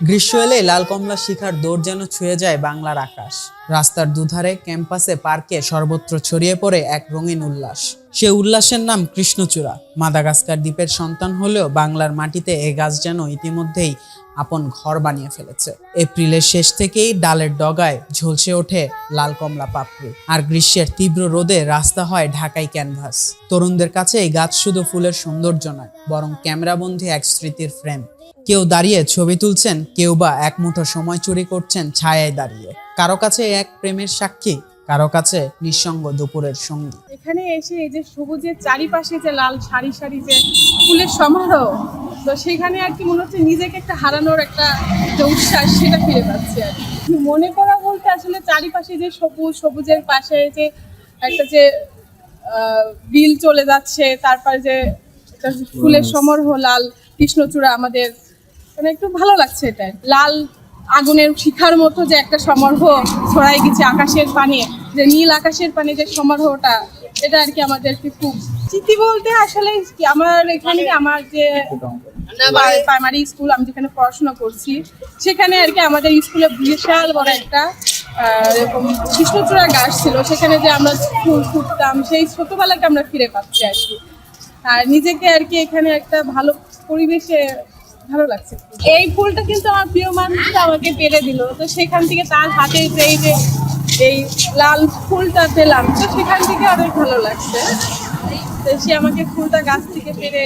গ্রীষ্ম এলে লাল কমলা শিখার দৌড় যেন ছুঁয়ে যায় বাংলার আকাশ। রাস্তার দুধারে, ক্যাম্পাসে, পার্কে সর্বত্র ছড়িয়ে পড়ে এক রঙিন উল্লাস। সে উল্লাসের নাম কৃষ্ণচূড়া। মাদাগাস্কার দ্বীপের সন্তান হলেও বাংলার মাটিতে এ গাছ যেন ইতিমধ্যেই আপন ঘর বানিয়ে ফেলেছে। এপ্রিলের শেষ থেকেই ডালের ডগায় ঝলসে ওঠে লাল কমলা পাপড়ি, আর গ্রীষ্মের তীব্র রোদে রাস্তা হয় ঢাকাই ক্যানভাস। তরুণদের কাছে এই গাছ শুধু ফুলের সৌন্দর্য নয়, বরং ক্যামেরাবন্দী এক স্মৃতির ফ্রেম। কেউ দাঁড়িয়ে ছবি তুলছেন, কেউ বা এক মুঠো সময় চুরি করছেন ছায়ায় দাঁড়িয়ে। কারো কাছে এক প্রেমের সাক্ষী, কারো কাছে নিঃসঙ্গ দুপুরের সঙ্গী। এখানে এসে এই যে সবুজের চারিপাশে যে লাল সারি সারি যে ফুলের সমারোহ, তো সেখানে আর কি মনে হচ্ছে নিজেকে একটা হারানোর একটা যে উচ্ছ্বাস, সেটা ফিরে পাচ্ছি আর কি। মনে করা বলতে আসলে চারিপাশে যে সবুজের পাশে যে একটা যে বিল চলে যাচ্ছে, তারপর যে একটা ফুলের সমারোহ, লাল কৃষ্ণচূড়া, আমাদের মানে একটু ভালো লাগছে। এটা লাল আগুনের শিখার মতো যে একটা সমারোহ ছড়াই গেছে আকাশের পানে, যে নীল আকাশের পানে যে সমারোহটা, এটা আর কি আমাদেরকে খুব স্মৃতি বলতে আসলে আমার এখানে আমার যে প্রাইমারি স্কুল, আমি যেখানে পড়াশোনা করছি, সেখানে আর কি আমাদের স্কুলে বিশাল বড় একটা এরকম কৃষ্ণচূড়া গাছ ছিল। সেখানে যে আমরা ফুল ফুটতাম, সেই ছোটবেলাকে আমরা ফিরে পাচ্ছি আর কি। আর নিজেকে আর কি এখানে একটা ভালো পরিবেশে ভালো লাগছে। এই ফুলটা কিন্তু আমার প্রিয় মানুষ আমাকে পেরে দিল, তো সেখান থেকে তার হাতে এই লাল ফুলটা পেলাম, তো সেখান থেকে অনেক ভালো লাগছে। তো সে আমাকে ফুলটা গাছ থেকে পেরে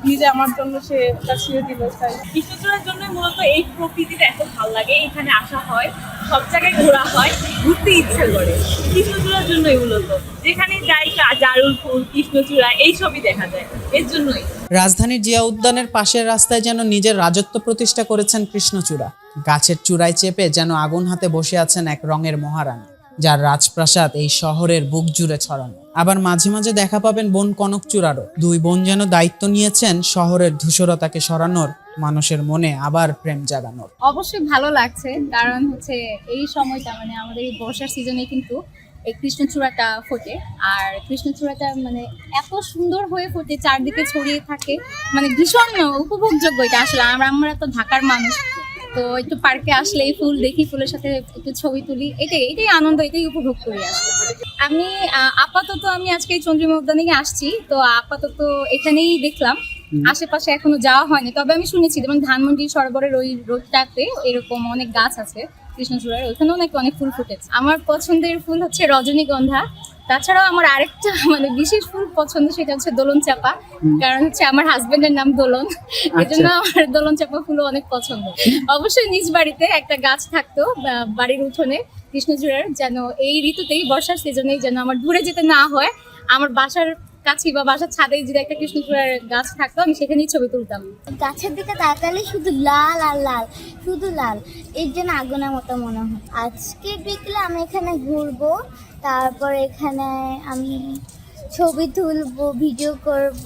নিজে আমার জন্য সে কাছিয়ে দিল। তাই কৃষ্ণচূড়ার জন্য মূলত এই প্রকৃতিটা এত ভালো লাগে। এখানে আসা হয়, সব জায়গায় ঘোরা হয়, ঘুরতে ইচ্ছা করে কৃষ্ণচূড়ার জন্যই মূলত। যেখানে যাই জারুল ফুল, কৃষ্ণচূড়া এইসবই দেখা যায়, এর জন্যই। রাজধানীর জিয়া উদ্যানের পাশের রাস্তায় যেন নিজের রাজত্ব প্রতিষ্ঠা করেছেন কৃষ্ণচূড়া। গাছের চূড়ায় চেপে যেন আগুন হাতে বসে আছেন এক রঙের মহারানী, যার রাজপ্রাসাদ এই শহরের বুক জুড়ে ছড়ানো। আবার মাঝে মাঝে দেখা পাবেন বোন কনকচূড়ারও। দুই বোন যেন দায়িত্ব নিয়েছেন শহরের ধূসরতাকে সরানোর, মানুষের মনে আবার প্রেম জাগানোর। অবশ্যই ভালো লাগছে, কারণ হচ্ছে এই সময়টা মানে আমাদের এই বর্ষার সিজনে কিন্তু এই কৃষ্ণচূড়াটা ফোটে। আর কৃষ্ণচূড়াটা মানে এত সুন্দর হয়ে ফোটে, চারদিকে ছড়িয়ে থাকে, মানে ভীষণ উপভোগযোগ্য। এটা আসলে আমরা তো ঢাকার মানুষ, তো একটু পার্কে আসলে এই ফুল দেখি, ফুলের সাথে একটু ছবি তুলি, এটাই আনন্দ, এটাই উপভোগ করি আসলে। আমি আপাতত আজকে এই চন্দ্রিমা উদ্যানে আসছি, তো আপাতত এখানেই দেখলাম, আশেপাশে এখনো যাওয়া হয়নি। তবে আমি শুনেছি যেমন ধানমন্ডি সরোবরের ওই রোডটাতে এরকম অনেক গাছ আছে কৃষ্ণচূড়ার, ওখানেও নাকি অনেক ফুল ফুটেছে। আমার পছন্দের ফুল হচ্ছে রজনীগন্ধা। তাছাড়াও আমার আরেকটা মানে বিশেষ ফুল পছন্দ, সেটা হচ্ছে দোলন চাপা, কারণ হচ্ছে আমার হাজবেন্ডের নাম দোলন, এই জন্য আমার দোলন চাপা ফুলও অনেক পছন্দ। অবশ্যই নিজ বাড়িতে একটা গাছ থাকতো বাড়ির উঠোনে কৃষ্ণচূড়ার, যেন এই ঋতুতেই, বর্ষার সিজনেই যেন আমার দূরে যেতে না হয়। আমার বাসার কাছে বা বাসার ছাদে যদি একটা কৃষ্ণচূড়ার গাছ থাকতো, আমি সেখানেই ছবি তুলতাম। গাছের দিকে তাকালে শুধু লাল আর লাল, শুধু লাল, এর জন্য আগুনের মতো মনে হয়। আজকে বিকেলে আমি এখানে ঘুরবো, তারপর এখানে আমি ছবি তুলবো, ভিডিও করব,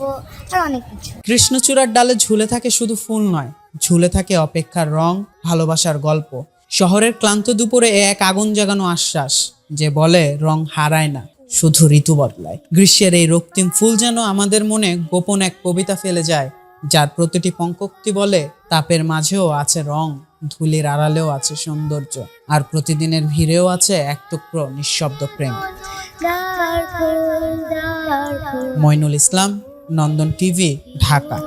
আর অনেক কিছু। কৃষ্ণচূড়ার ডালে ঝুলে থাকে শুধু ফুল নয়, ঝুলে থাকে অপেক্ষার রং, ভালোবাসার গল্প। শহরের ক্লান্ত দুপুরে এক আগুন জাগানো আশ্বাস, যে বলে রং হারায় না, শুধু ঋতু বদলায়। গ্রীষ্মের এই রক্তিম ফুল যেন আমাদের মনে গোপন এক কবিতা ফেলে যায়, যার প্রতিটি পঙ্কক্তি বলে তাপের মাঝেও আছে রং, ধুলির আড়ালেও আছে সৌন্দর্য, আর প্রতিদিনের ভিড়েও আছে এক টুকরো নিঃশব্দ প্রেম। মইনুল ইসলাম, নন্দন টিভি, ঢাকা।